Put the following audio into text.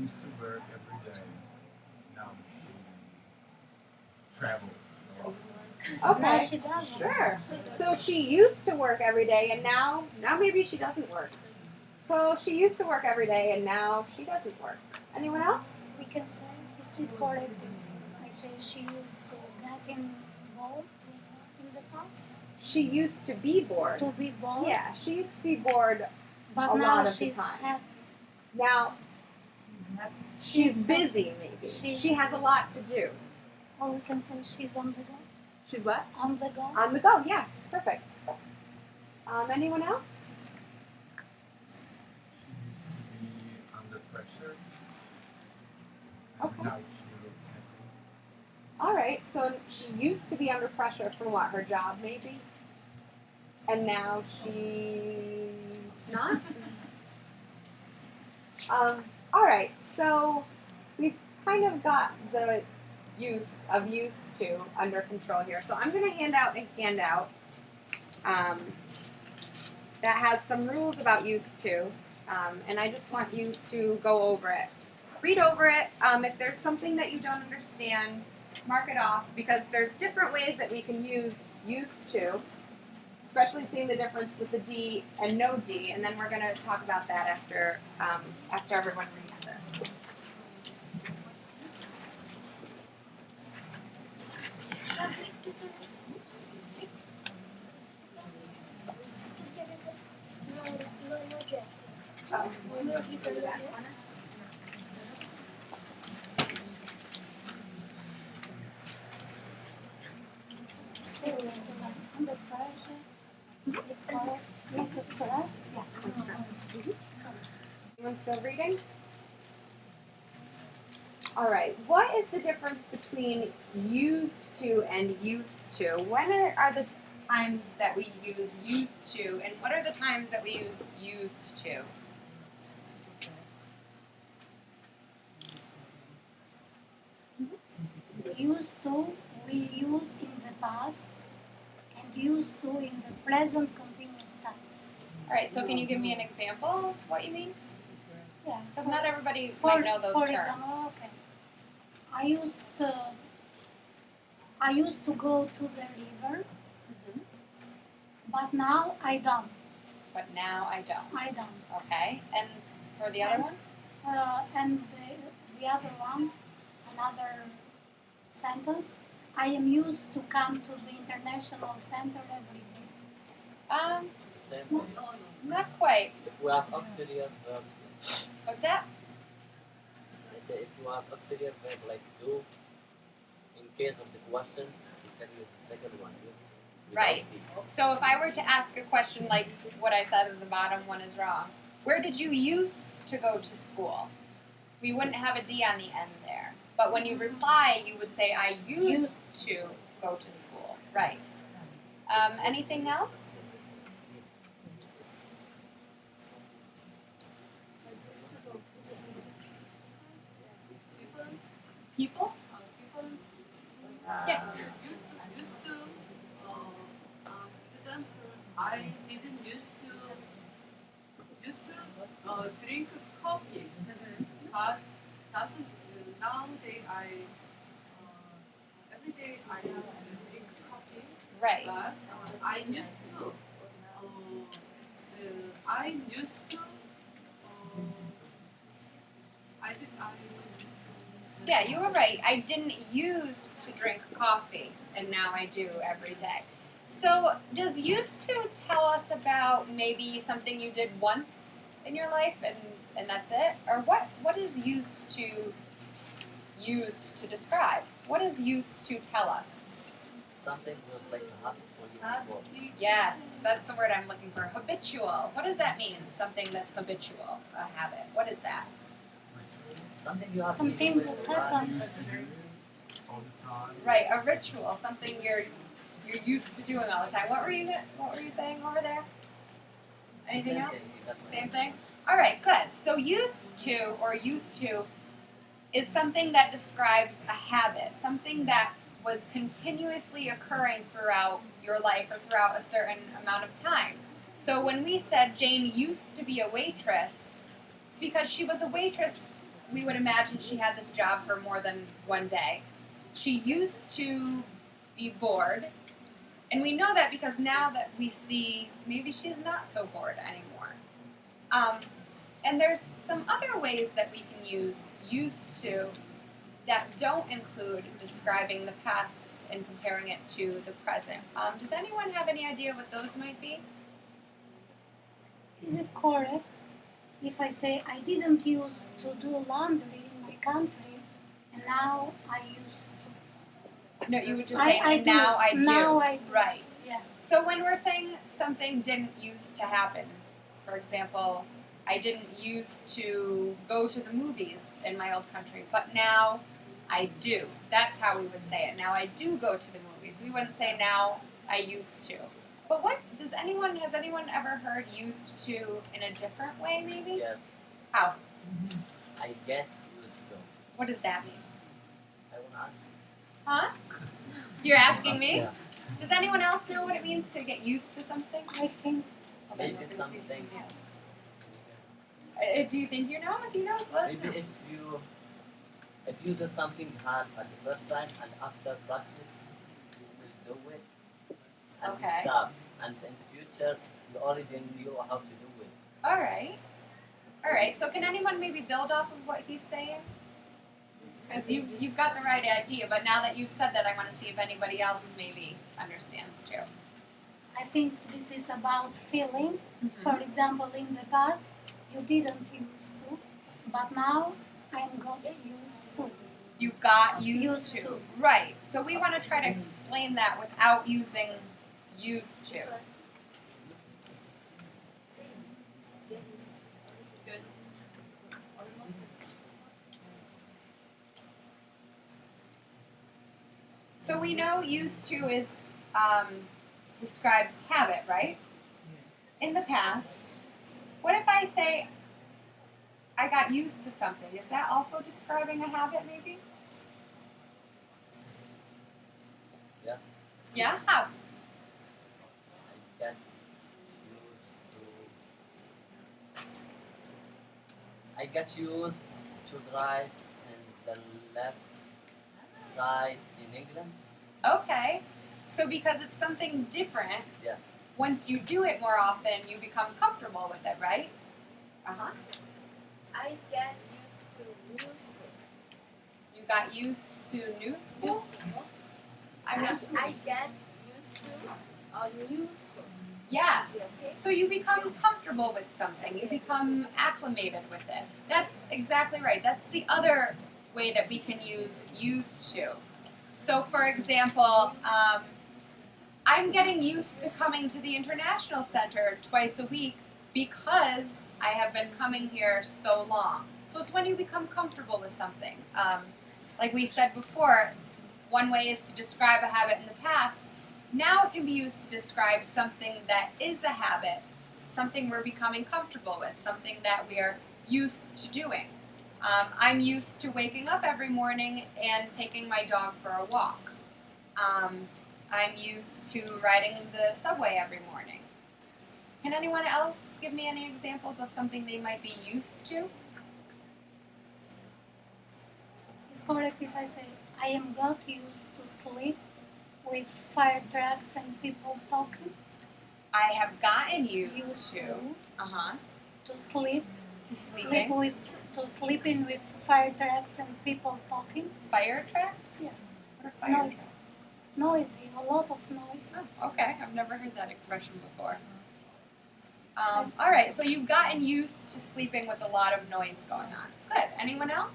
used to work every day. Now she travels. Okay. No, she doesn't. Sure. So she used to work every day, and now maybe she doesn't work. So she used to work every day, and now she doesn't work. Anyone else? We can say it's recorded. I say she used to get involved in the past. She used to be bored. To be bored. Yeah, she used to be bored But a now lot of the she's time. happy. Now she's busy. Maybe she has a lot to do. Or we can say she's on the go. She's what? On the go. On the go. Yeah, perfect. Anyone else? She used to be under pressure. Okay. Now she looks happy. All right. So she used to be under pressure from what? Her job, maybe. And now she's not. All right. So we've kind of got the use of used to under control here. So I'm going to hand out a handout that has some rules about used to, and I just want you to go over it. Read over it. If there's something that you don't understand, mark it off, because there's different ways that we can use used to, especially seeing the difference with the D and no D, and then we're going to talk about that after everyone reads this. Oh, you can do that one. So under pressure. It's called make stress. Anyone still reading? All right. What is the difference between used to and used to? When are the times that we use used to, and what are the times that we use used to? Used to, we use in the past, and used to in the present continuous tense. All right. So can you give me an example of what you mean? Yeah. Because not everybody might know those for terms. example, okay. I used to go to the river, but now I don't. But now I don't. I don't. Okay. And for the other one? And the other one, another sentence, I am used to come to the international center every day. Same thing. Not quite. If we have auxiliary verb, What's that? I say if you have auxiliary verb like do, in case of the question, you can use the second one. Without Right. the. So if I were to ask a question like what I said at the bottom one is wrong, where did you used to go to school? We wouldn't have a D on the end there. But when you reply, you would say, I used to go to school. Right. Anything else? People? Yeah. I didn't used to drink coffee, but nowadays every day I drink coffee. Right. But I used to. I used to. Yeah, you were right. I didn't used to drink coffee, and now I do every day. So, does used to tell us about maybe something you did once in your life, and that's it? Or what is used to describe? What does used to tell us? Something was like a habit for you before. Yes, that's the word I'm looking for. Habitual. What does that mean? Something that's habitual, a habit. What is that? Something you have Something used that to happened. Used to do all the time. Right, a ritual, something you're used to doing all the time. What were you saying over there? Anything Same else? thing, that's Same thing? All right, good. So used to is something that describes a habit, something that was continuously occurring throughout your life or throughout a certain amount of time. So when we said Jane used to be a waitress, it's because she was a waitress we would imagine she had this job for more than one day. She used to be bored, and we know that because now that we see maybe she's not so bored anymore. And there's some other ways that we can use used to that don't include describing the past and comparing it to the present. Does anyone have any idea what those might be? Is it correct if I say I didn't used to do laundry in my country and now I used to? No, you would just say, I and do. now I do. Now I do. Right. Yeah. So when we're saying something didn't used to happen, for example, I didn't used to go to the movies in my old country, but now I do. That's how we would say it. Now I do go to the movies. We wouldn't say now I used to. But has anyone ever heard used to in a different way maybe? Yes. How? I get used to. What does that mean? I want to ask. Huh? You're asking me? Yeah. Does anyone else know what it means to get used to something? I think Hold on, Maybe we're gonna see if something- somebody else. Do you think you know? If you know, let us know. Maybe if you do something hard at the first time and after practice you will do it and Okay. you stop, and in the future you already knew how to do it. All right. All right. So can anyone maybe build off of what he's saying? Because you've got the right idea, but now that you've said that, I want to see if anybody else maybe understands too. I think this is about feeling. Mm-hmm. For example, in the past you didn't used to, but now I'm got used to. You got used Used to. to. Right. So we want to try to explain that without using used to. Good. So we know used to is describes habit, right? In the past. What if I say I got used to something? Is that also describing a habit maybe? Yeah. Yeah? How? I get used to. I get used to drive in the left side in England. Okay. So because it's something different, Yeah. once you do it more often, you become comfortable with it, right? Uh-huh. I get used to newspaper. You got used to newspaper? I'm not. I get used to a newspaper. Yes. Okay. So you become comfortable with something. You become acclimated with it. That's exactly right. That's the other way that we can use used to. So, for example, I'm getting used to coming to the International Center twice a week because I have been coming here so long. So it's when you become comfortable with something. Like we said before, one way is to describe a habit in the past. Now it can be used to describe something that is a habit, something we're becoming comfortable with, something that we are used to doing. I'm used to waking up every morning and taking my dog for a walk. I'm used to riding the subway every morning. Can anyone else give me any examples of something they might be used to? It's correct if I say I am got used to sleep with fire trucks and people talking. I have gotten used to. Uh-huh. To sleep To sleeping. sleeping with fire trucks and people talking. Fire tracks? Yeah. What are fire Noise. tracks? Noisy, a lot of noise. Oh, okay. I've never heard that expression before. All right. So you've gotten used to sleeping with a lot of noise going on. Good. Anyone else?